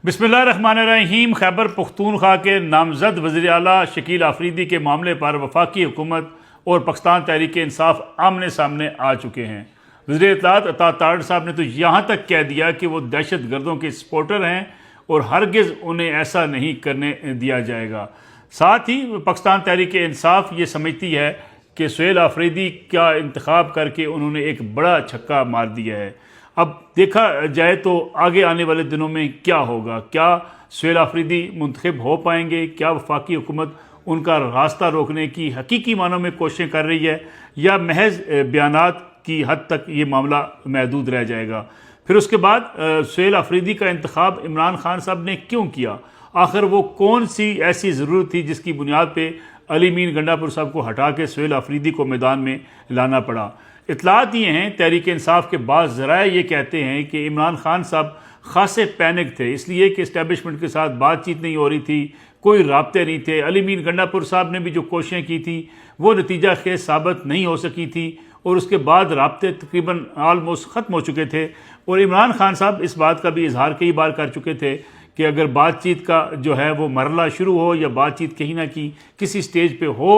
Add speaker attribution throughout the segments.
Speaker 1: बिस्मिल्लाहिर्रहमानिर्रहीम। खैबर पख्तूनख्वा के नामजद वज़ीर आला शकील आफरीदी के मामले पर वफाकी हुकूमत और पाकिस्तान तहरीक इंसाफ आमने सामने आ चुके हैं। वज़ीर इत्तलात अता तारड़ साहब ने तो यहाँ तक कह दिया कि वो दहशत गर्दों के सपोर्टर हैं और हरगिज़ उन्हें ऐसा नहीं करने दिया जाएगा। साथ ही पाकिस्तान तहरीक इंसाफ ये समझती है कि सुहेल आफरीदी का इंतखाब करके उन्होंने एक बड़ा छक्का मार दिया है। अब देखा जाए तो आगे आने वाले दिनों में क्या होगा, क्या सुहेल आफरीदी मुंतखब हो पाएंगे, क्या वफाकी हुकूमत उनका रास्ता रोकने की हकीकी मानों में कोशिशें कर रही है या महज बयानात की हद तक ये मामला महदूद रह जाएगा। फिर उसके बाद सुहेल आफरीदी का इंतखाब इमरान खान साहब ने क्यों किया, आखिर वो कौन सी ऐसी ज़रूरत थी जिसकी बुनियाद पर अली मीन गंडापुर साहब को हटा के सुहेल आफरीदी को मैदान में लाना पड़ा। इतलात ये हैं तहरीक इंसाफ के बाद ज़राए ये कहते हैं कि इमरान खान साहब खासे पैनिक थे, इसलिए कि इस्टेब्लिशमेंट के साथ बातचीत नहीं हो रही थी, कोई राब्ते नहीं थे। अली मीन गंडापुर साहब ने भी जो कोशिशें की थी वो नतीजा खेज साबित नहीं हो सकी थी और उसके बाद राब्ते तकरीबन आलमोस्ट ख़त्म हो चुके थे। और इमरान खान साहब इस बात का भी इजहार कई बार कर चुके थे कि अगर बातचीत का जो है वो मरला शुरू हो या बातचीत कहीं ना कहीं किसी स्टेज पे हो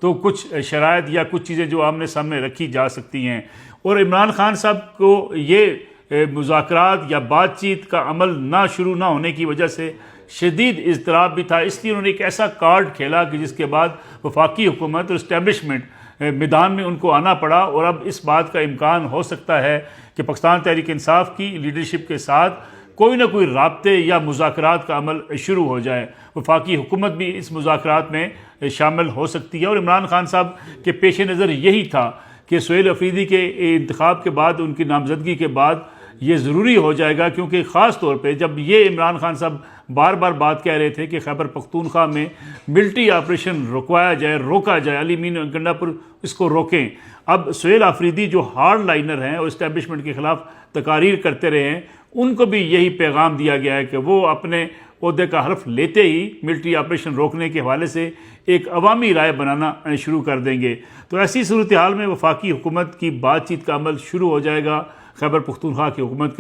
Speaker 1: तो कुछ शराइत या कुछ चीज़ें जो आमने सामने रखी जा सकती हैं। और इमरान खान साहब को ये मुज़ाकरात या बातचीत का अमल ना शुरू ना होने की वजह से शदीद इज़्तिराब भी था, इसलिए उन्होंने एक ऐसा कार्ड खेला कि जिसके बाद वफाकी हुकूमत और इस्टेब्लिशमेंट मैदान में उनको आना पड़ा। और अब इस बात का इम्कान हो सकता है कि पाकिस्तान तहरीक इंसाफ की लीडरशिप के साथ कोई ना कोई राब्ते या मुज़ाकरात का अमल शुरू हो जाए। वफाकी हुकूमत भी इस मुज़ाकरात में शामिल हो सकती है। और इमरान खान साहब के पेश नज़र यही था कि सुहेल आफरीदी के इंतखाब के बाद, उनकी नामजदगी के बाद ये ज़रूरी हो जाएगा, क्योंकि ख़ास तौर पे जब ये इमरान खान साहब बार बार बात कह रहे थे कि खैबर पख्तूनख्वा में मिलिट्री ऑपरेशन रुकवाया जाए, रोका जाए, अली मीन गंडापुर इसको रोकें। अब सुहेल आफरीदी जो हार्ड लाइनर हैं और इस्टेब्लिशमेंट के ख़िलाफ़ तकारीर करते रहे हैं, उनको भी यही पैगाम दिया गया है कि वो अपने ओहदे का हल्फ लेते ही मिलिट्री ऑपरेशन रोकने के हवाले से एक अवामी राय बनाना शुरू कर देंगे। तो ऐसी सूरत हाल में वफाकी हुकूमत की बातचीत का अमल शुरू हो जाएगा खैबर पख्तूनख्वा की हुकूमत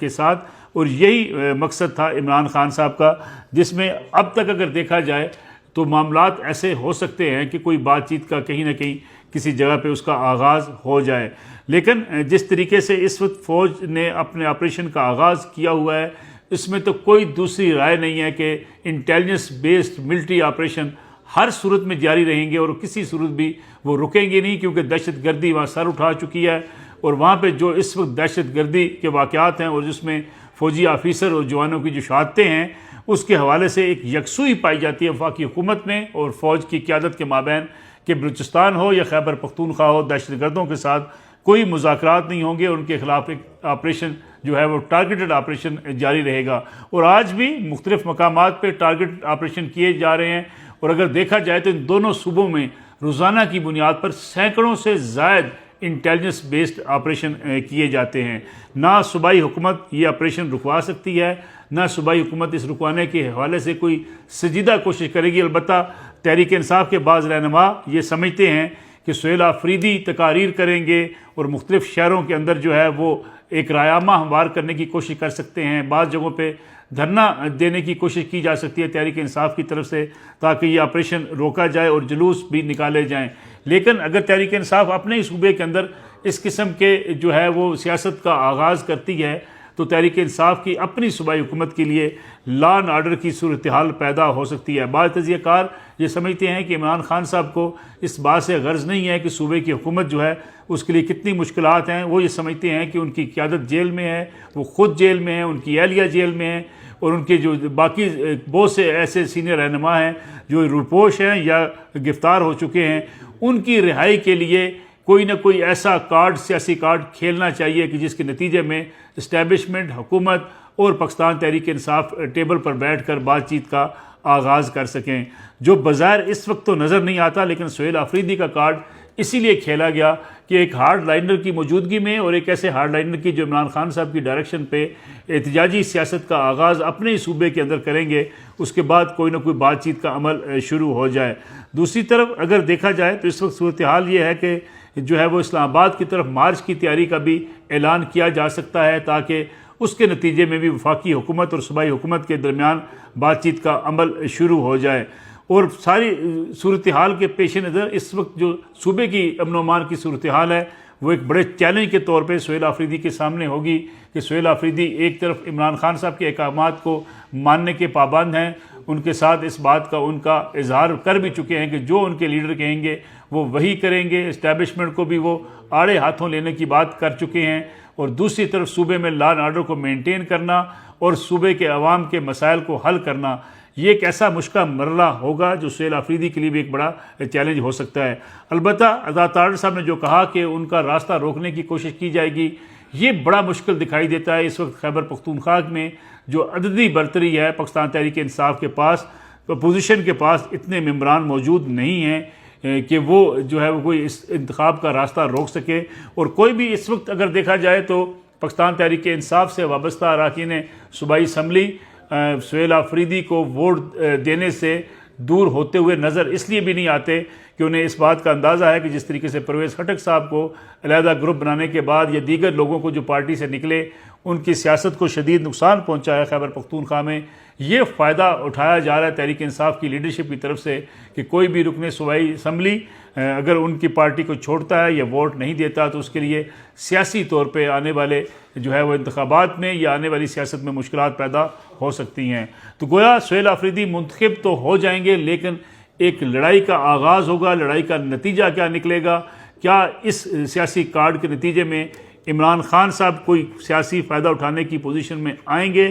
Speaker 1: के साथ। और यही मकसद था इमरान खान साहब का, जिसमें अब तक अगर देखा जाए तो मामलात ऐसे हो सकते हैं कि कोई बातचीत का कहीं ना कहीं किसी जगह पे उसका आगाज़ हो जाए। लेकिन जिस तरीके से इस वक्त फ़ौज ने अपने ऑपरेशन का आगाज़ किया हुआ है, इसमें तो कोई दूसरी राय नहीं है कि इंटेलिजेंस बेस्ड मिलिट्री ऑपरेशन हर सूरत में जारी रहेंगे और किसी सूरत भी वो रुकेंगे नहीं, क्योंकि दहशत गर्दी वहाँ सर उठा चुकी है। और वहाँ पे जो इस वक्त दहशत गर्दी के वाक़यात हैं और जिसमें फ़ौजी ऑफिसर और जवानों की जो शहादतें हैं, उसके हवाले से एक यकसुई पाई जाती है वफाकी हुकूमत में और फ़ौज की क़यादत के माबैन कि बलूचिस्तान हो या खैबर पख्तूनख्वा हो, दहशत गर्दों के साथ कोई मुज़ाकरात नहीं होंगे, उनके ख़िलाफ़ एक ऑपरेशन जो है वो टारगेटेड ऑपरेशन जारी रहेगा। और आज भी मुख्तलिफ़ मकामात पर टारगेट ऑपरेशन किए जा रहे हैं। और अगर देखा जाए तो इन दोनों सूबों में रोज़ाना की बुनियाद पर सैकड़ों से ज़ायद इंटेलिजेंस बेस्ड ऑपरेशन किए जाते हैं। ना सूबाई हुकूमत ये ऑपरेशन रुकवा सकती है, ना सूबाई हुकूमत इस रुकवाने के हवाले से कोई संजीदा कोशिश करेगी। अलबत्ता तहरीक इंसाफ के बाज़ रहनुमा ये समझते हैं कि सुहेल आफरीदी तकारीर करेंगे और मुख्तलिफ़ शहरों के अंदर जो है वो एक रायामा हमवार करने की कोशिश कर सकते हैं। बाज़ जगहों पे धरना देने की कोशिश की जा सकती है तहरीक इंसाफ की तरफ से, ताकि ये ऑपरेशन रोका जाए और जुलूस भी निकाले जाएं। लेकिन अगर तहरीक इंसाफ अपने ही सूबे के अंदर इस किस्म के जो है वो सियासत का आगाज़ करती है तो तहरीक इंसाफ की अपनी सूबाई हुकूमत के लिए लॉ एंड आर्डर की सूरत हाल पैदा हो सकती है। बाद तजियाकार ये समझते हैं कि इमरान खान साहब को इस बात से गर्ज नहीं है कि सूबे की हुकूमत जो है उसके लिए कितनी मुश्किलात हैं। वो ये समझते हैं कि उनकी क़यादत जेल में है, वो ख़ुद जेल में है, उनकी एहलिया जेल में है और उनके जो बाकी बहुत से ऐसे सीनियर रहनुमा हैं जो रुपोश हैं या गिरफ़्तार हो चुके हैं, उनकी रिहाई के लिए कोई ना कोई ऐसा कार्ड, सियासी कार्ड खेलना चाहिए कि जिसके नतीजे में इस्टेब्लिशमेंट, हुकूमत और पाकिस्तान तहरीक इंसाफ टेबल पर बैठकर बातचीत का आगाज़ कर सकें, जो बज़ाहिर इस वक्त तो नज़र नहीं आता। लेकिन सुहेल आफरीदी का कार्ड इसीलिए खेला गया कि एक हार्ड लाइनर की मौजूदगी में और एक ऐसे हार्ड लाइनर की जो इमरान खान साहब की डायरेक्शन पे एहतजाजी सियासत का आगाज़ अपने ही सूबे के अंदर करेंगे, उसके बाद कोई ना कोई बातचीत का अमल शुरू हो जाए। दूसरी तरफ अगर देखा जाए तो इस वक्त सूरत हाल ये है कि जो है वो इस्लामाबाद की तरफ मार्च की तैयारी का भी ऐलान किया जा सकता है, ताकि उसके नतीजे में भी वफाकी हुकूमत और सूबाई हुकूमत के दरमियान बातचीत का अमल शुरू हो जाए। और सारी सूरत हाल के पेश नज़र इस वक्त जो सूबे की अमन अमान की सूरत हाल है वो एक बड़े चैलेंज के तौर पे सुहेल आफरीदी के सामने होगी कि सुहेल आफरीदी एक तरफ इमरान खान साहब के अहकामात को मानने के पाबंद हैं, उनके साथ इस बात का उनका इजहार कर भी चुके हैं कि जो उनके लीडर कहेंगे वो वही करेंगे, इस्टेब्लिशमेंट को भी वो आड़े हाथों लेने की बात कर चुके हैं। और दूसरी तरफ सूबे में लॉ एंड ऑर्डर को मेंटेन करना और सूबे के अवाम के मसाइल को हल करना, ये एक ऐसा मुश्किल मरला होगा जो सुहेल आफरीदी के लिए भी एक बड़ा चैलेंज हो सकता है। अलबत्ता अता तारड़ साहब ने जो कहा कि उनका रास्ता रोकने की कोशिश की जाएगी, ये बड़ा मुश्किल दिखाई देता है। इस वक्त खैबर पख्तूनख्वा में जो अददी बरतरी है पाकिस्तान तहरीक इंसाफ के पास, अपोजिशन के पास इतने मेम्बरान मौजूद नहीं हैं कि वो जो है वो कोई इस इंतखाब का रास्ता रोक सके। और कोई भी इस वक्त अगर देखा जाए तो पाकिस्तान तहरीक इंसाफ से वाबस्ता अरकान सूबाई असम्बली सुहेल आफरीदी को वोट देने से दूर होते हुए नज़र इसलिए भी नहीं आते कि उन्हें इस बात का अंदाज़ा है कि जिस तरीके से परवेज़ खटक साहब को अलहदा ग्रुप बनाने के बाद या दीगर लोगों को जो पार्टी से निकले उनकी सियासत को शदीद नुकसान पहुंचा है खैबर पख्तूनख्वा में, ये फ़ायदा उठाया जा रहा है तहरीक इंसाफ की लीडरशिप की तरफ से कि कोई भी रुकने सूबाई असम्बली अगर उनकी पार्टी को छोड़ता है या वोट नहीं देता तो उसके लिए सियासी तौर पे आने वाले जो है वो इंतखाबात में या आने वाली सियासत में मुश्किलात पैदा हो सकती हैं। तो गोया सुहेल आफरीदी मुंतखब तो हो जाएंगे, लेकिन एक लड़ाई का आगाज़ होगा। लड़ाई का नतीजा क्या निकलेगा, क्या इस सियासी कार्ड के नतीजे में इमरान खान साहब कोई सियासी फ़ायदा उठाने की पोजीशन में आएंगे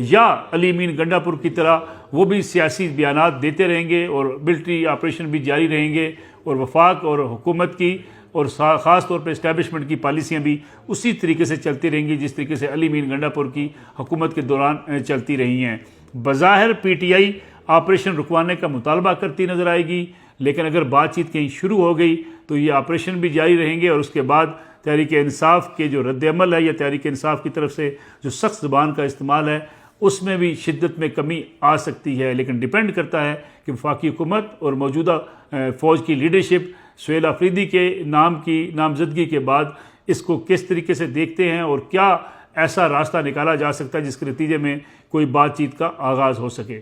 Speaker 1: या अली अमीन गंडापुर की तरह वो भी सियासी बयानात देते रहेंगे और मिलिट्री ऑपरेशन भी जारी रहेंगे और वफाक और हुकूमत की और ख़ास तौर पर इस्टेब्लिशमेंट की पॉलिसियाँ भी उसी तरीके से चलती रहेंगी जिस तरीके से अली अमीन गंडापुर की हुकूमत के दौरान चलती रही हैं। बज़ाहिर PTI ऑपरेशन रुकवाने का मुतालबा करती नज़र आएगी, लेकिन अगर बातचीत कहीं शुरू हो गई तो ये ऑपरेशन भी जारी रहेंगे और उसके बाद तहरीक इंसाफ के जो रद्द-ए-अमल है या तहरीक इंसाफ की तरफ से जो सख्त ज़बान का इस्तेमाल है उसमें भी शिद्दत में कमी आ सकती है। लेकिन डिपेंड करता है कि वफाकी हुकूमत और मौजूदा फ़ौज की लीडरशिप सुहेल आफरीदी के नाम की नामजदगी के बाद इसको किस तरीके से देखते हैं और क्या ऐसा रास्ता निकाला जा सकता है जिसके नतीजे में कोई बातचीत का आगाज़ हो सके।